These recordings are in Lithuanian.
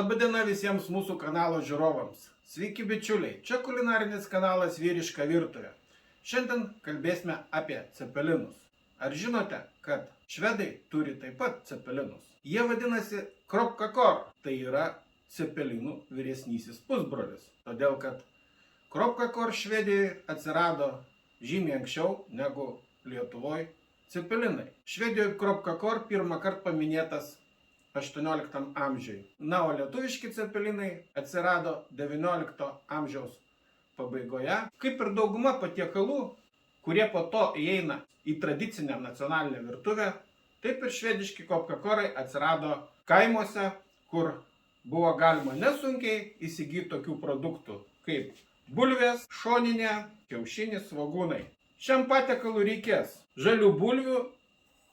Labadiena visiems mūsų kanalo žiūrovams. Sveiki bičiuliai, čia kulinarinis kanalas Vyriška virtuvė. Šiandien kalbėsime apie cepelinus. Ar žinote, kad švedai turi taip pat cepelinus? Jie vadinasi kropkakor, tai yra cepelinų vyresnysis pusbrolis. Todėl, kad kropkakor Švedijoje atsirado žymiai anksčiau negu Lietuvoje cepelinai. Švedijoje kropkakor pirmą kartą paminėtas 18 amžiui. Na, o lietuviški cepelinai atsirado 19 amžiaus pabaigoje. Kaip ir dauguma patiekalų, kurie po to įeina į tradicinę nacionalinę virtuvę, taip ir švediški kropkakorai atsirado kaimuose, kur buvo galima nesunkiai įsigyti tokių produktų kaip bulvės, šoninė, kiaušinis, svogūnai. Šiam patiekalui reikės žalių bulvių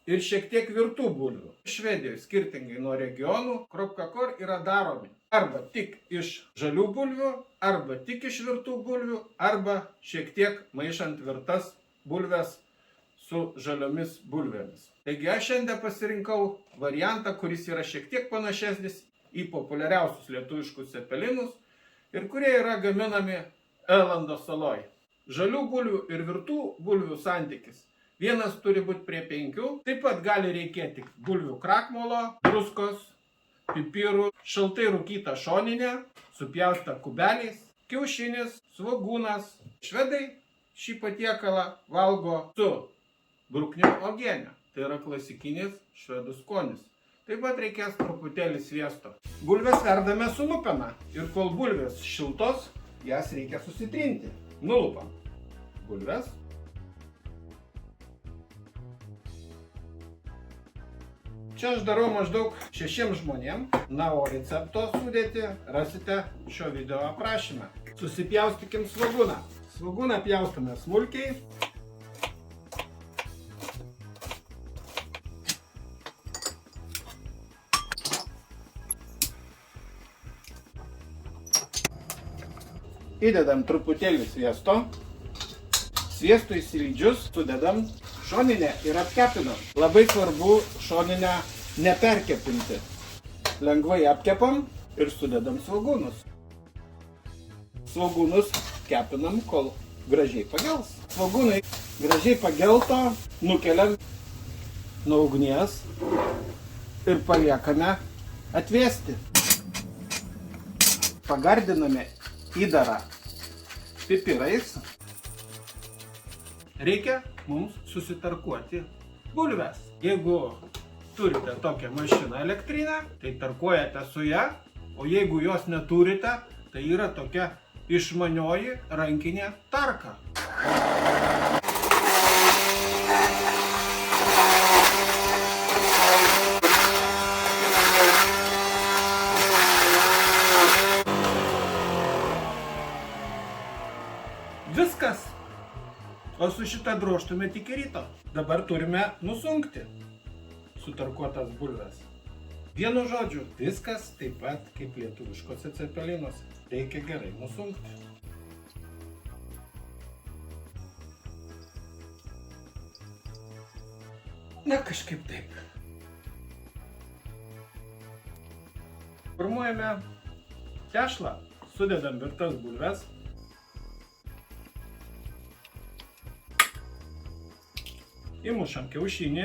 ir šiek tiek virtų bulvių. Švedijoje, skirtingai nuo regionų, kropkakor yra daromi arba tik iš žalių bulvių, arba tik iš virtų bulvių, arba šiek tiek maišant virtas bulves su žaliomis bulvėmis. Taigi aš šiandien pasirinkau variantą, kuris yra šiek tiek panašesnis į populiariausius lietuviškus cepelinus ir kurie yra gaminami Elando saloje. Žalių bulvių ir virtų bulvių santykis 1 turi būti prie 5, taip pat gali reikėti bulvių krakmolo, druskos, pipirų, šaltai rūkyta šoninė, supjausta kubeliais, kiaušinis, svogūnas. Švedai šį patiekalą valgo su bruknių uogiene, tai yra klasikinis švedų skonis. Taip pat reikės truputėlį sviesto. Bulves verdame su lupena ir kol bulvės šiltos, jas reikia susitrinti. Nulupam bulves. Čia aš darau maždaug 6 žmonėm, na o recepto sudėtį rasite šio video aprašyme. Susipjaustykim svogūną. Svogūną pjaustome smulkiai. Įdedam truputėlį sviesto. Sviesto įsilydžius sudedam šoninę ir apkepinam. Labai svarbu šoninę neperkepinti. Lengvai apkepam ir sudedam svogūnus. Svogūnus kepinam, kol gražiai pagels. Svogūnai gražiai pagelto, nukeliam nuo ugnies ir paliekame atvėsti. Pagardiname įdarą pipirais. Reikia mums susitarkuoti bulves. Jeigu turite tokią mašiną elektrinę, tai tarkuojate su ją, o jeigu jos neturite, tai yra tokia išmanioji rankinė tarka. Viskas. O su šitą drožtume iki ryto. Dabar turime nusunkti sutarkuotas bulves. Vienu žodžiu, viskas taip pat kaip lietuviškose cepelinuose. Reikia gerai nusunkti. Na, kažkaip taip. Formuojame tešlą, sudedam virtas bulves. Įmušam kiaušinį,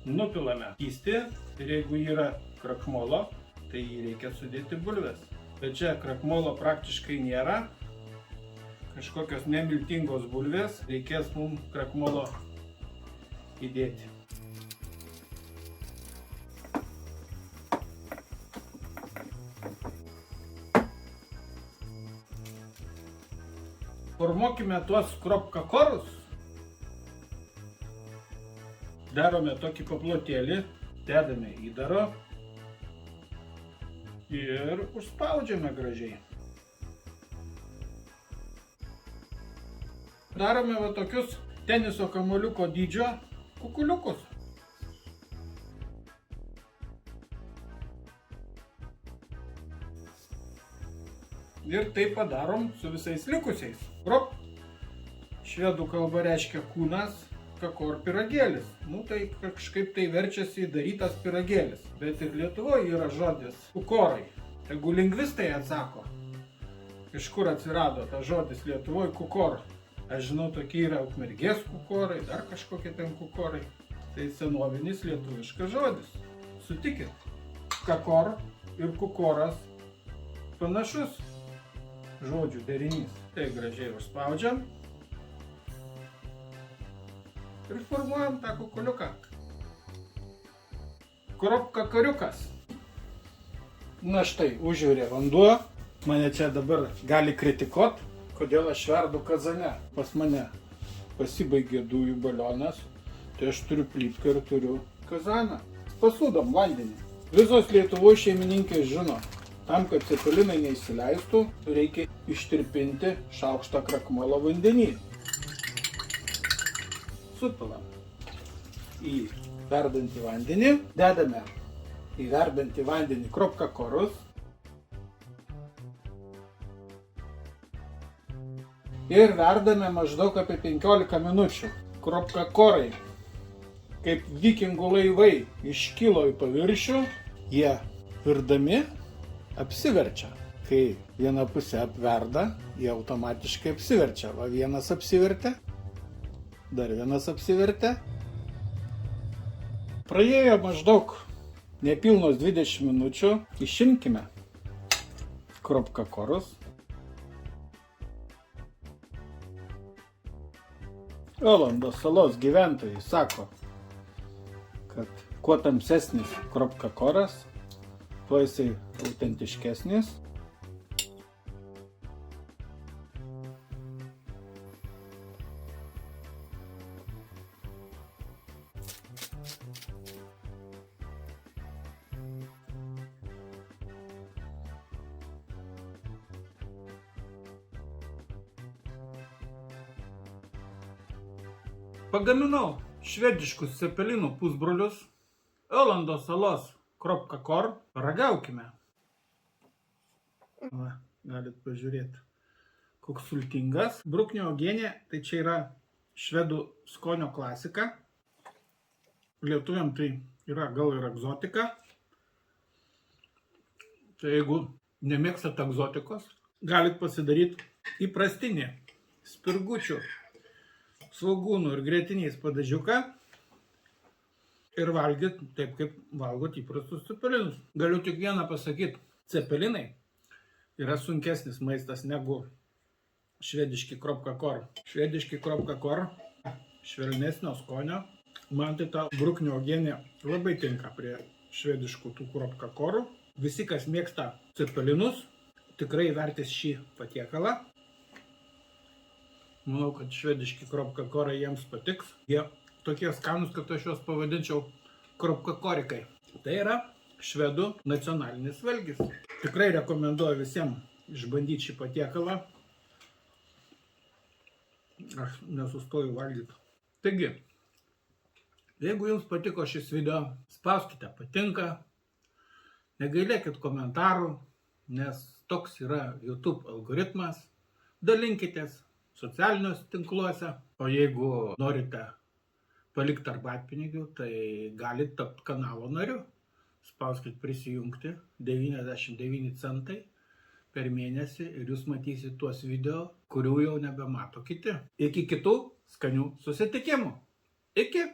nupilame skystį ir jeigu yra krakmolo, tai jį reikia sudėti bulves. Bet čia krakmolo praktiškai nėra, kažkokios nemiltingos bulvės, reikės mums krakmolo įdėti. Formuokime tuos kropkakorus. Darome tokį paplotėlį, dedame įdaro ir užspaudžiame gražiai. Darome va tokius teniso kamuoliuko dydžio kukuliukus. Ir tai padarom su visais likusiais. Krop, švedų kalba reiškia kūnas, kakor pyragėlis. Nu, tai kažkaip tai verčiasi į darytas pyragėlis. Bet ir Lietuvoje yra žodis kukorai. Jeigu lingvistai atsako, iš kur atsirado tas žodis Lietuvoje kukor. Aš žinau, tokie yra Ukmergės kukorai, dar kažkokie ten kukorai. Tai senovinis lietuviškas žodis. Sutikit, kakor ir kukoras panašus žodžių derinys. Tai gražiai užspaudžiam ir formuojam tą kukuliuką. Kropkakoriukas. Na štai, užvirė vanduo. Mane čia dabar gali kritikuot, kodėl aš verdu kazane. Pas mane pasibaigė dujų balionas, tai aš turiu plytką ir turiu kazaną. Pasūdom vandenį. Visos Lietuvos šeimininkės žino, tam, kad cepelinai neįsileistų, reikia ištirpinti šaukštą krakmolo vandenį. Supilam į verdantį vandenį, dedame į verdantį vandenį kropkakorus ir verdame maždaug apie 15 minučių. Kropkakorai, kaip vikingų laivai, iškilo į paviršių, jie virdami apsiverčia. Kai viena pusė apverda, jie automatiškai apsiverčia. Va vienas apsivertė, dar vienas apsivertė. Praėjo maždaug nepilnos 20 minučių. Išimkime kropkakorus. Olandos salos gyventojai sako, kad kuo tamsesnis kropkakoras, tuo jisai autentiškesnis. Pagaminau švediškus cepelinų pusbrolius, Olandos salos kropkakor. Ragaukime. Va, galit pažiūrėti, koks sultingas. Bruknio uogienė, tai čia yra švedų skonio klasika. Lietuviam tai yra gal ir egzotika. Tai jeigu nemėgstat egzotikos, galit pasidaryti įprastinį spirgučių, svogūnų ir grietinės padažiuką ir valgyt taip, kaip valgot įprastus cepelinus. Galiu tik vieną pasakyti, cepelinai yra sunkesnis maistas negu švediški kropkakor. Švediški kropkakor švelnesnio skonio. Man tai ta bruknio uogienė labai tinka prie švediškų tų kropkakorų. Visi, kas mėgsta cepelinus, tikrai vertis šį patiekalą. Manau, kad švediški kropkakorai jiems patiks. Jie tokie skanus, kad aš juos pavadinčiau kropkakorikai. Tai yra švedų nacionalinis valgis. Tikrai rekomenduoju visiems išbandyti šį patiekalą. Aš nesustoju valgyti. Taigi, jeigu jums patiko šis video, spauskite patinka, negailėkit komentarų, nes toks yra YouTube algoritmas. Dalinkitės socialiniuose tinkluose, o jeigu norite palikti arbatpinigių, tai galite tapti kanalo nariu. Spauskit prisijungti, 99 centai per mėnesį ir jūs matysit tuos video, kurių jau nebemato kiti. Iki kitų skanių susitikimų. Iki!